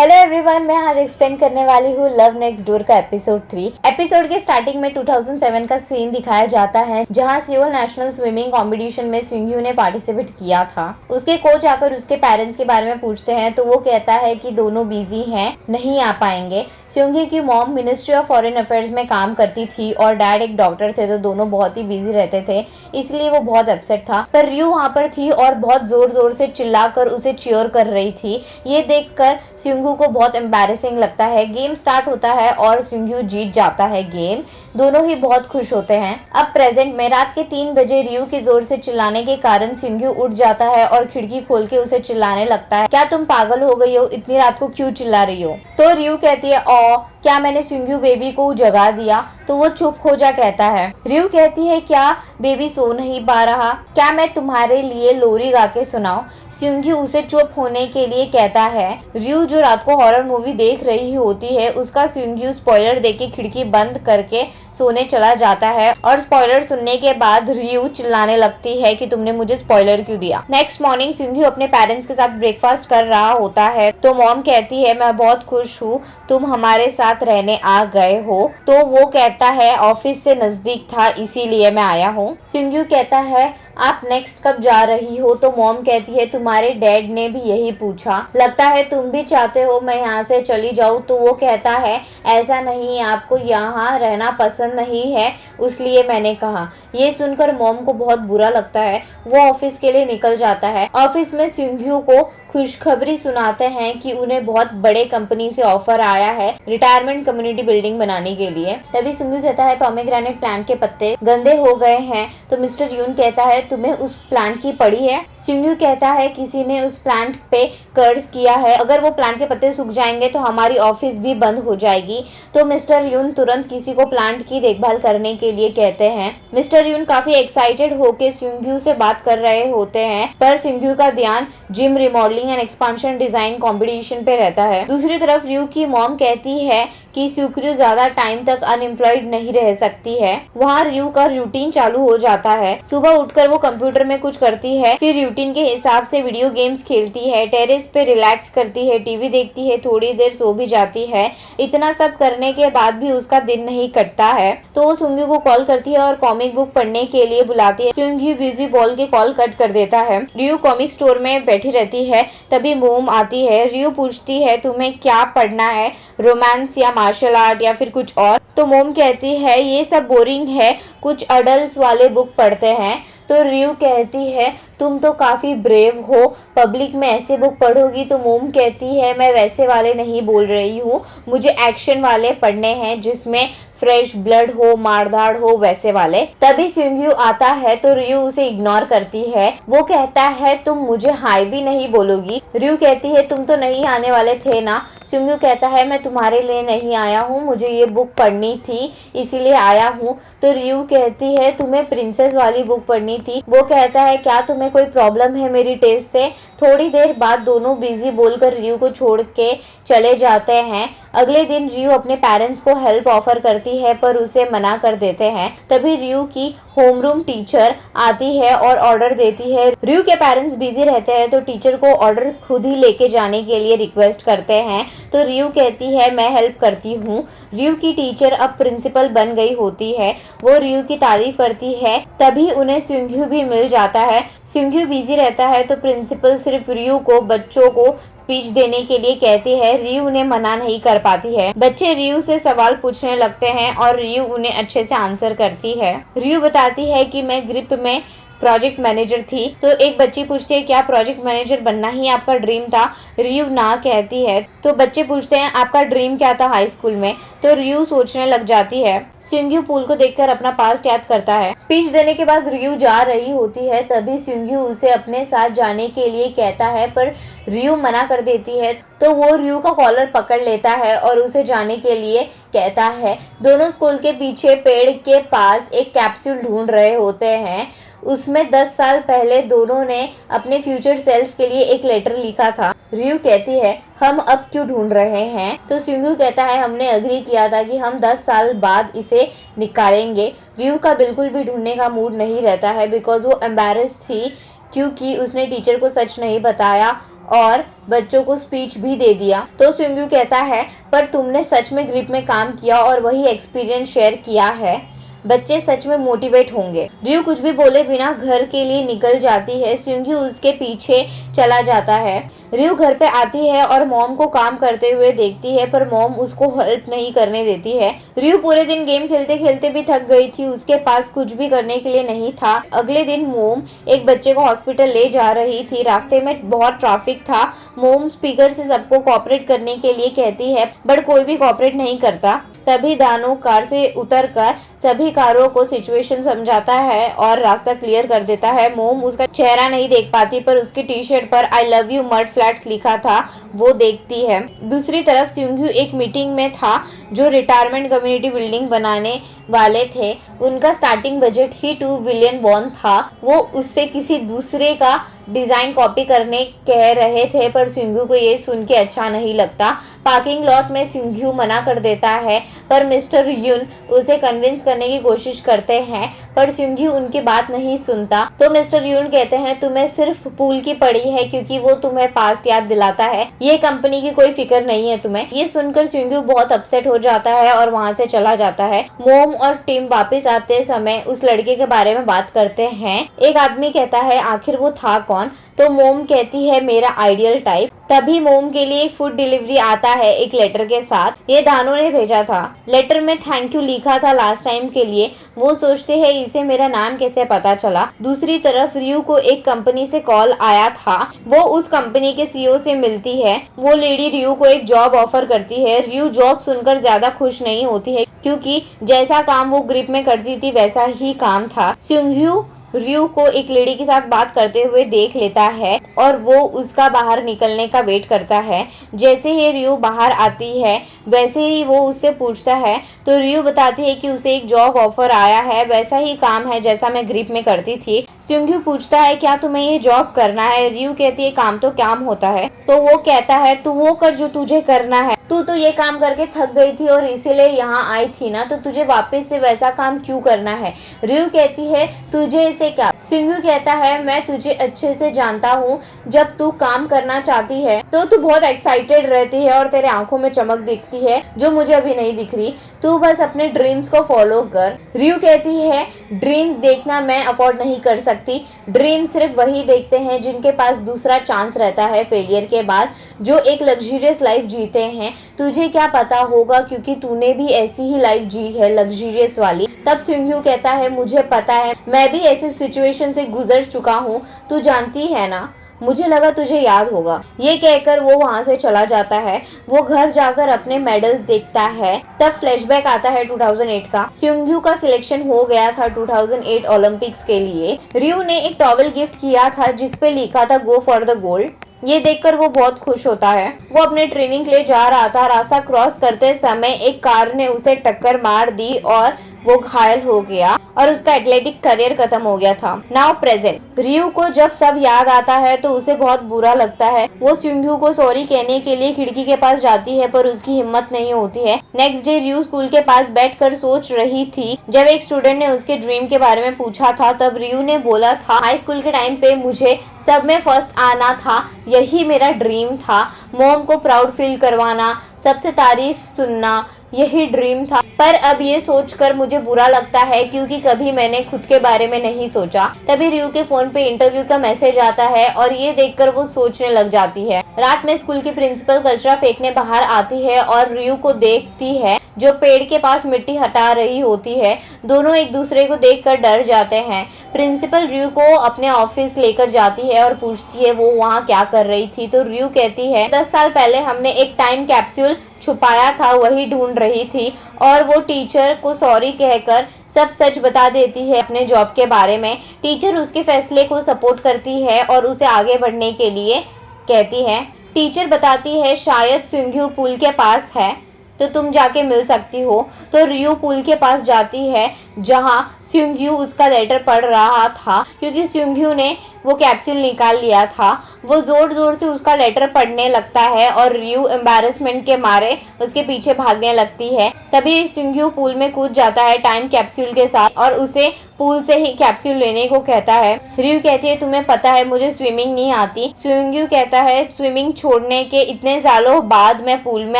Hello everyone, मैं आज explain करने वाली हूँ लव नेक्स्ट डोर का एपिसोड 3। एपिसोड के स्टार्टिंग में 2007 का सीन दिखाया जाता है जहाँ सियोल नेशनल स्विमिंग कंपटीशन में सुंगयू ने पार्टिसिपेट किया था। उसके कोच आकर उसके पेरेंट्स के बारे में पूछते हैं तो वो कहता है कि दोनों बिजी हैं, नहीं आ पाएंगे। सुंगयू की mom ministry of foreign affairs में काम करती थी और डैड एक डॉक्टर थे, तो दोनों बहुत ही बिजी रहते थे, इसलिए वो बहुत अपसेट था। पर रियू वहाँ पर थी और बहुत जोर जोर से चिल्लाकर उसे चीयर कर रही थी। ये देखकर सुंगयू को बहुत एम्बैरेसिंग लगता है। गेम स्टार्ट होता है और सुंगयू जीत जाता है गेम। दोनों ही बहुत खुश होते हैं। अब प्रेजेंट में रात के 3 बजे रियू के जोर से चिल्लाने के कारण सुंगयू उठ जाता है और खिड़की खोल के उसे चिल्लाने लगता है, क्या तुम पागल हो गई हो, इतनी रात को क्यों चिल्ला रही हो। तो रियू कहती है, ओ क्या मैंने सुंगयू बेबी को जगा दिया। तो वो चुप हो जा कहता है। रियू कहती है, क्या बेबी सो नहीं पा रहा, क्या मैं तुम्हारे लिए लोरी गा के सुनाऊं। सुंगयू उसे चुप होने के लिए कहता है। रियू जो रात को हॉरर मूवी देख रही होती है उसका सुंगयू स्पॉइलर देके खिड़की बंद करके सोने चला जाता है और स्पॉइलर सुनने के बाद रियू चिल्लाने लगती है कि तुमने मुझे स्पॉइलर क्यों दिया। नेक्स्ट मॉर्निंग सुंगयू अपने पेरेंट्स के साथ ब्रेकफास्ट कर रहा होता है तो मॉम कहती है, मैं बहुत खुश हूँ तुम हमारे साथ रहने आ गए हो। तो वो कहता है, ऑफिस से नजदीक था इसीलिए मैं आया हूँ। सुंगयू कहता है, आप नेक्स्ट कब जा रही हो। तो मॉम कहती है, तुम्हारे डैड ने भी यही पूछा, लगता है तुम भी चाहते हो मैं यहाँ से चली जाऊँ। तो वो कहता है, ऐसा नहीं, आपको यहाँ रहना पसंद नहीं है इसलिए मैंने कहा। ये सुनकर मॉम को बहुत बुरा लगता है। वो ऑफिस के लिए निकल जाता है। ऑफिस में सुंगयू को खुशखबरी सुनाते हैं कि उन्हें बहुत बड़े कंपनी से ऑफर आया है रिटायरमेंट कम्युनिटी बिल्डिंग बनाने के लिए। तभी सुंगयू कहता है, पोमेग्रेनेट प्लांट के पत्ते गंदे हो गए हैं। तो मिस्टर यून कहता है, तुम्हें उस प्लांट की पड़ी है। सुंगयू कहता है, किसी ने उस प्लांट पे कर्ज किया है, अगर वो प्लांट के पत्ते सूख जाएंगे तो हमारी ऑफिस भी बंद हो जाएगी। तो मिस्टर यून तुरंत किसी को प्लांट की देखभाल करने के लिए कहते हैं। मिस्टर यून काफी एक्साइटेड होकर सुंगयू से बात कर रहे होते हैं, पर सुंगयू का ध्यान gym remodelling and expansion design competition पे रहता है। दूसरी तरफ रियू की मॉम कहती है कि सुक्रू ज्यादा टाइम तक अनएम्प्लॉयड नहीं रह सकती है। वहाँ रियू का रूटीन चालू हो जाता है। सुबह उठकर वो कंप्यूटर में कुछ करती है, फिर रूटीन के हिसाब से वीडियो गेम्स खेलती है, टेरेस पे रिलैक्स करती है, टीवी देखती है, थोड़ी देर सो भी जाती है। इतना सब करने के बाद भी उसका दिन नहीं कटता है तो वो सुंगयू को कॉल करती है और कॉमिक बुक पढ़ने के लिए बुलाती है। सुंगयू बिजी बोल के कॉल कट कर देता है। रियू कॉमिक स्टोर में बैठी रहती है, तभी मोम आती है। रियू पूछती है, तुम्हें क्या पढ़ना है, रोमांस या मार्शल आर्ट या फिर कुछ और। तो मोम कहती है, ये सब बोरिंग है, कुछ अडल्ट वाले बुक पढ़ते हैं। तो रियू कहती है, तुम तो काफी ब्रेव हो, पब्लिक में ऐसे बुक पढ़ोगी। तो मोम कहती है, मैं वैसे वाले नहीं बोल रही हूँ, मुझे एक्शन वाले पढ़ने हैं जिसमें फ्रेश ब्लड हो, मारधाड़ हो, वैसे वाले। तभी सुंगयू आता है तो रियू उसे इग्नोर करती है। वो कहता है, तुम मुझे हाय भी नहीं बोलोगी। रियू कहती है, तुम तो नहीं आने वाले थे ना। सुंगयू कहता है, मैं तुम्हारे लिए नहीं आया हूँ, मुझे ये बुक पढ़नी थी इसीलिए आया हूँ। तो रियू कहती है, तुम्हें प्रिंसेस वाली बुक पढ़नी थी। वो कहता है, क्या तुम्हें कोई प्रॉब्लम है मेरी टेस्ट से। थोड़ी देर बाद दोनों बिजी बोलकर रियू को छोड़ के चले जाते हैं। अगले दिन रियू अपने पेरेंट्स को हेल्प ऑफर करती है पर उसे मना कर देते हैं। तभी रियू की होमरूम टीचर आती है और ऑर्डर देती है। रियू के पेरेंट्स बिजी रहते हैं तो टीचर को ऑर्डर खुद ही लेके जाने के लिए रिक्वेस्ट करते हैं। तो रियू कहती है, मैं हेल्प करती हूँ। रियू की टीचर अब प्रिंसिपल बन गई होती है। वो रियू की तारीफ करती है। तभी उन्हें सुंगयू भी मिल जाता है। सुंगयू बिजी रहता है तो प्रिंसिपल सिर्फ रियू को बच्चों को स्पीच देने के लिए कहती है। रियू उन्हें मना नहीं कर पाती है। बच्चे रियू से सवाल पूछने लगते हैं और रियू उन्हें अच्छे से आंसर करती है। रियू बताती है कि मैं ग्रिप में प्रोजेक्ट मैनेजर थी। तो एक बच्ची पूछती है, क्या प्रोजेक्ट मैनेजर बनना ही आपका ड्रीम था। रियू ना कहती है। तो बच्चे पूछते हैं, आपका ड्रीम क्या था हाई स्कूल में। तो रियू सोचने लग जाती है। सुंगयू पूल को देखकर अपना पास्ट याद करता है। स्पीच देने के बाद रियू जा रही होती है, तभी सुंगयू उसे अपने साथ जाने के लिए कहता है पर रियू मना कर देती है। तो वो रियू का कॉलर पकड़ लेता है और उसे जाने के लिए कहता है। दोनों स्कूल के पीछे पेड़ के पास एक कैप्सूल ढूंढ रहे होते हैं। उसमें 10 साल पहले दोनों ने अपने फ्यूचर सेल्फ के लिए एक लेटर लिखा था। रियू कहती है, हम अब क्यों ढूंढ रहे हैं। तो सुंगयू कहता है, हमने अग्री किया था कि हम 10 साल बाद इसे निकालेंगे। रियू का बिल्कुल भी ढूंढने का मूड नहीं रहता है बिकॉज वो एम्बैरेस थी क्योंकि उसने टीचर को सच नहीं बताया और बच्चों को स्पीच भी दे दिया। तो सुंग्यू कहता है पर तुमने सच में ग्रिप में काम किया और वही एक्सपीरियंस शेयर किया है, बच्चे सच में मोटिवेट होंगे। रियू कुछ भी बोले बिना घर के लिए निकल जाती है। सुंग्यू उसके पीछे चला जाता है। रियू घर पे आती है और मॉम को काम करते हुए देखती है पर मॉम उसको हेल्प नहीं करने देती है। रियू पूरे दिन गेम खेलते खेलते भी थक गई थी, उसके पास कुछ भी करने के लिए नहीं था। अगले दिन मोम एक बच्चे को हॉस्पिटल ले जा रही थी। रास्ते में बहुत ट्रैफिक था। मोम स्पीकर से सबको कोऑपरेट करने के लिए कहती है बट कोई भी कोऑपरेट नहीं करता। तभी दानू कार से उतरकर सभी कारों को सिचुएशन समझाता है और रास्ता क्लियर कर देता है। मोम उसका चेहरा नहीं देख पाती पर उसकी टी शर्ट पर I love you mud flats लिखा था वो देखती है। दूसरी तरफ सुंग्यू एक मीटिंग में था जो रिटायरमेंट कम्युनिटी बिल्डिंग बनाने वाले थे। उनका स्टार्टिंग बजट ही 2 बिलियन वॉन था। वो उससे किसी दूसरे का डिजाइन कॉपी करने कह रहे थे पर सुंग्यू को ये सुन के अच्छा नहीं लगता। पार्किंग लॉट में सुंग्यू मना कर देता है पर मिस्टर युन उसे कन्विंस करने की कोशिश करते हैं पर सुंग्यू उनकी बात नहीं सुनता। तो मिस्टर युन कहते हैं तुम्हें सिर्फ पूल की पड़ी है क्योंकि वो तुम्हें पास्ट याद दिलाता है, ये कंपनी की कोई फिक्र नहीं है तुम्हें। ये सुनकर सुंग्यू बहुत अपसेट हो जाता है और वहाँ से चला जाता है। मोम और टिम वापस आते समय उस लड़के के बारे में बात करते हैं। एक आदमी कहता है आखिर वो था कौन, तो मोम कहती है मेरा आइडियल टाइप। तभी मोम के लिए एक फूड डिलीवरी आता है एक लेटर के साथ। ये दानू ने भेजा था। लेटर में थैंक यू लिखा था लास्ट टाइम के लिए। वो सोचते हैं इसे मेरा नाम कैसे पता चला। दूसरी तरफ रियू को एक कंपनी से कॉल आया था। वो उस कंपनी के सीईओ से मिलती है। वो लेडी रियू को एक जॉब ऑफर करती है। रियू जॉब सुनकर ज्यादा खुश नहीं होती है क्योंकि जैसा काम वो ग्रिप में करती थी वैसा ही काम था। सुंग्यू रियू को एक लेडी के साथ बात करते हुए देख लेता है और वो उसका बाहर निकलने का वेट करता है। जैसे ही रियू बाहर आती है वैसे ही वो उससे पूछता है तो रियू बताती है कि उसे एक जॉब ऑफर आया है, वैसा ही काम है जैसा मैं ग्रिप में करती थी। सुंग्यू पूछता है क्या तुम्हें ये जॉब करना है। रियू कहती है काम तो काम होता है। तो वो कहता है तू वो कर जो तुझे करना है, तू तो ये काम करके थक गई थी और इसीलिए यहाँ आई थी ना, तो तुझे वापस से वैसा काम क्यों करना है। रियू कहती है तुझे इसे क्या। सुंग्यू कहता है मैं तुझे अच्छे से जानता हूँ, जब तू काम करना चाहती है तो तू बहुत एक्साइटेड रहती है और तेरे आंखों में चमक दिखती है जो मुझे अभी नहीं दिख रही। तू बस अपने ड्रीम्स को फॉलो कर। रियू कहती है ड्रीम्स देखना मैं अफोर्ड नहीं कर सकती। ड्रीम सिर्फ वही देखते हैं जिनके पास दूसरा चांस रहता है फेलियर के बाद, जो एक लग्जरियस लाइफ जीते हैं। तुझे क्या पता होगा क्योंकि तूने भी ऐसी ही लाइफ जी है, लग्जरियस वाली। तब सुंग्यू कहता है मुझे पता है, मैं भी ऐसी सिचुएशन से गुजर चुका हूँ, तू जानती है ना, मुझे लगा तुझे याद होगा। ये कहकर वो वहाँ से चला जाता है। वो घर जाकर अपने मेडल्स देखता है। तब फ्लैशबैक आता है 2008 का। सुंग्यू का सिलेक्शन हो गया था 2008 ओलंपिक्स के लिए। रियू ने एक टॉवल गिफ्ट किया था जिसपे लिखा था गो फॉर द गोल्ड। ये देखकर वो बहुत खुश होता है। वो अपने ट्रेनिंग के लिए जा रहा था। रास्ता क्रॉस करते समय एक कार ने उसे टक्कर मार दी और वो घायल हो गया और उसका एथलेटिक करियर खत्म हो गया था। Now present. रियू को जब सब याद आता है तो उसे बहुत बुरा लगता है। वो सुंग्यू को सॉरी कहने के लिए खिड़की के पास जाती है पर उसकी हिम्मत नहीं होती है। नेक्स्ट डे रियू स्कूल के पास बैठकर सोच रही थी। जब एक स्टूडेंट ने उसके ड्रीम के बारे में पूछा था तब रियू ने बोला था हाई स्कूल के टाइम पे मुझे सब में फर्स्ट आना था, यही मेरा ड्रीम था। मॉम को प्राउड फील करवाना, सबसे तारीफ सुनना, यही ड्रीम था। पर अब ये सोचकर मुझे बुरा लगता है क्योंकि कभी मैंने खुद के बारे में नहीं सोचा। तभी रियू के फोन पे इंटरव्यू का मैसेज आता है और ये देखकर वो सोचने लग जाती है। रात में स्कूल की प्रिंसिपल कचरा फेंकने बाहर आती है और रियू को देखती है जो पेड़ के पास मिट्टी हटा रही होती है। दोनों एक दूसरे को देखकर डर जाते हैं। प्रिंसिपल रियू को अपने ऑफिस लेकर जाती है और पूछती है वो वहाँ क्या कर रही थी। तो रियू कहती है 10 साल पहले हमने एक टाइम कैप्सूल छुपाया था, वही ढूंढ रही थी। और वो टीचर को सॉरी कहकर सब सच बता देती है अपने जॉब के बारे में। टीचर उसके फैसले को सपोर्ट करती है और उसे आगे बढ़ने के लिए कहती है। टीचर बताती है शायद सुंग्यू पुल के पास है तो तुम जाके मिल सकती हो। तो रियू पुल के पास जाती है जहां सुंग्यू उसका लेटर पढ़ रहा था क्योंकि सुंग्यू ने वो कैप्सूल निकाल लिया था। वो जोर जोर से उसका लेटर पढ़ने लगता है और रियू एम्बैरेसमेंट के मारे उसके पीछे भागने लगती है। तभी सुंग्यू पूल में कूद जाता है टाइम कैप्सूल के साथ और उसे पूल से ही कैप्सूल लेने को कहता है। रियू कहती है तुम्हें पता है मुझे स्विमिंग नहीं आती। सुंग्यू कहता है स्विमिंग छोड़ने के इतने सालों बाद मैं पूल में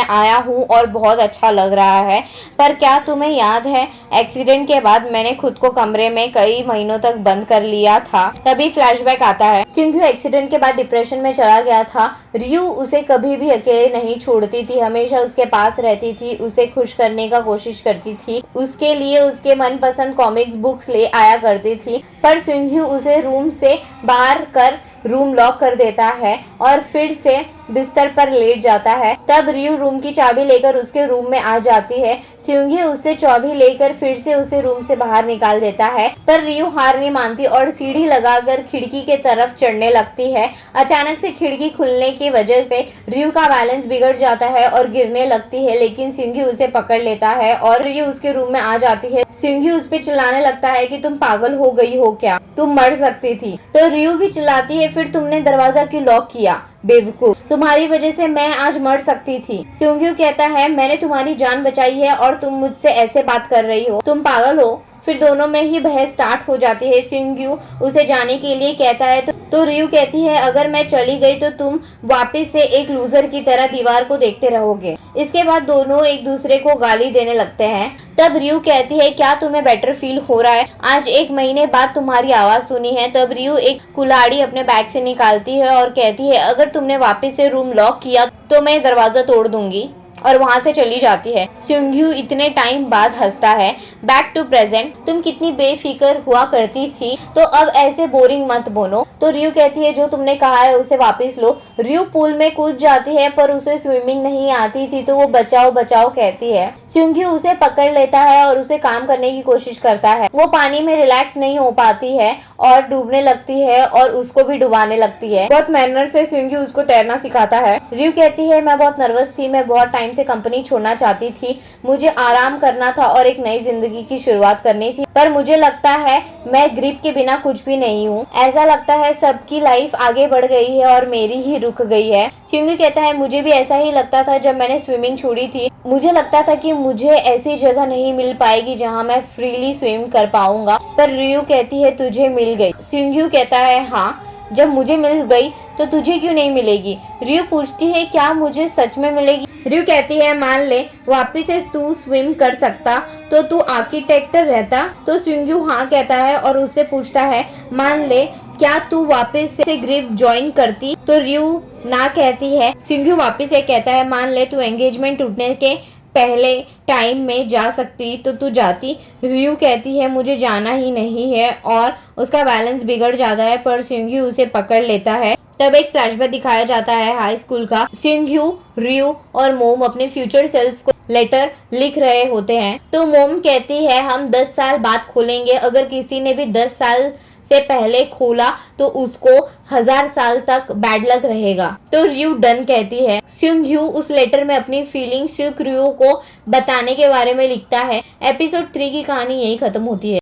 आया हूँ और बहुत अच्छा लग रहा है, पर क्या तुम्हें याद है एक्सीडेंट के बाद मैंने खुद को कमरे में कई महीनों तक बंद कर लिया था। तभी फ्लैशबैक आता है। सुंग्यू एक्सीडेंट के बाद डिप्रेशन में चला गया था। रियू उसे कभी भी अकेले नहीं छोड़ती थी, हमेशा उसके पास रहती थी, उसे खुश करने का कोशिश करती थी, उसके लिए उसके मनपसंद कॉमिक्स बुक्स ले आया करती थी। पर सुंग्यू उसे रूम से बाहर कर रूम लॉक कर देता है और फिर से बिस्तर पर लेट जाता है। तब रियू रूम की चाबी लेकर उसके रूम में आ जाती है। सुंग्यू उससे चाबी लेकर फिर से उसे रूम से बाहर निकाल देता है, पर रियू हार नहीं मानती और सीढ़ी लगाकर खिड़की के तरफ चढ़ने लगती है। अचानक से खिड़की खुलने की वजह से रियू का बैलेंस बिगड़ जाता है और गिरने लगती है, लेकिन सुंग्यू उसे पकड़ लेता है और रियू उसके रूम में आ जाती है। सुंग्यू उस पर चिल्लाने लगता है कि तुम पागल हो गई हो क्या, तुम मर सकती थी। तो रियू भी चिल्लाती है फिर तुमने दरवाजा क्यों लॉक किया बेवकूफ, तुम्हारी वजह से मैं आज मर सकती थी। सुंग्यू कहता है मैंने तुम्हारी जान बचाई है और तुम मुझसे ऐसे बात कर रही हो, तुम पागल हो। फिर दोनों में ही बहस स्टार्ट हो जाती है। सुंग्यू उसे जाने के लिए कहता है तो रियू कहती है अगर मैं चली गई तो तुम वापस से एक लूजर की तरह दीवार को देखते रहोगे। इसके बाद दोनों एक दूसरे को गाली देने लगते हैं। तब रियू कहती है क्या तुम्हें बेटर फील हो रहा है, आज 1 महीने बाद तुम्हारी आवाज सुनी है। तब रियू एक कुल्हाड़ी अपने बैग से निकालती है और कहती है अगर तुमने वापस से रूम लॉक किया तो मैं दरवाजा तोड़ दूंगी, और वहां से चली जाती है। सुंग्यू इतने टाइम बाद हंसता है। बैक टू प्रेजेंट, तुम कितनी बेफिक्र हुआ करती थी, तो अब ऐसे बोरिंग मत बनो। तो रियू कहती है जो तुमने कहा है उसे वापस लो। रियू पूल में कूद जाती है पर उसे स्विमिंग नहीं आती थी तो वो बचाओ बचाओ कहती है। सुंग्यू उसे पकड़ लेता है और उसे काम करने की कोशिश करता है। वो पानी में रिलैक्स नहीं हो पाती है और डूबने लगती है और उसको भी डुबाने लगती है। बहुत मेहनत से सुंग्यू उसको तैरना सिखाता है। रियू कहती है मैं बहुत नर्वस थी, मैं बहुत टाइम से कंपनी छोड़ना चाहती थी, मुझे आराम करना था और एक नई जिंदगी की शुरुआत करनी थी, पर मुझे लगता है मैं ग्रिप के बिना कुछ भी नहीं हूँ। ऐसा लगता है सबकी लाइफ आगे बढ़ गई है और मेरी ही रुक गई है। सुंग्यू कहता है मुझे भी ऐसा ही लगता था जब मैंने स्विमिंग छोड़ी थी, मुझे लगता था कि मुझे ऐसी जगह नहीं मिल पाएगी जहाँ मैं फ्रीली स्विम कर पाऊंगा, पर रियू कहती है तुझे मिल गई। सुंग्यू कहता है हाँ, जब मुझे मिल गई तो तुझे क्यों नहीं मिलेगी। रियू पूछती है क्या मुझे सच में मिलेगी। रियू कहती है मान ले वापिस से तू स्विम कर सकता तो तू आर्किटेक्टर रहता। तो सुंग्यू हाँ कहता है और उससे पूछता है मान ले क्या तू वापस से ग्रिप ज्वाइन करती। तो रियू ना कहती है। सुंग्यू वापस से कहता है मान ले तू एंगेजमेंट टूटने के पहले टाइम में जा सकती तो तू जाती। रियू कहती है मुझे जाना ही नहीं है और उसका बैलेंस बिगड़ जाता है, पर सुंग्यू उसे पकड़ लेता है। तब एक फ्लैशबैक दिखाया जाता है हाई स्कूल का। सुंग्यू, रियू और मोम अपने फ्यूचर सेल्स को लेटर लिख रहे होते हैं। तो मोम कहती है हम 10 साल बाद खोलेंगे, अगर किसी ने भी 10 साल से पहले खोला तो उसको 1000 साल तक बैड लक रहेगा। तो रियू डन कहती है। सुंग्यू उस लेटर में अपनी फीलिंग रियू को बताने के बारे में लिखता है। एपिसोड 3 की कहानी यही खत्म होती है।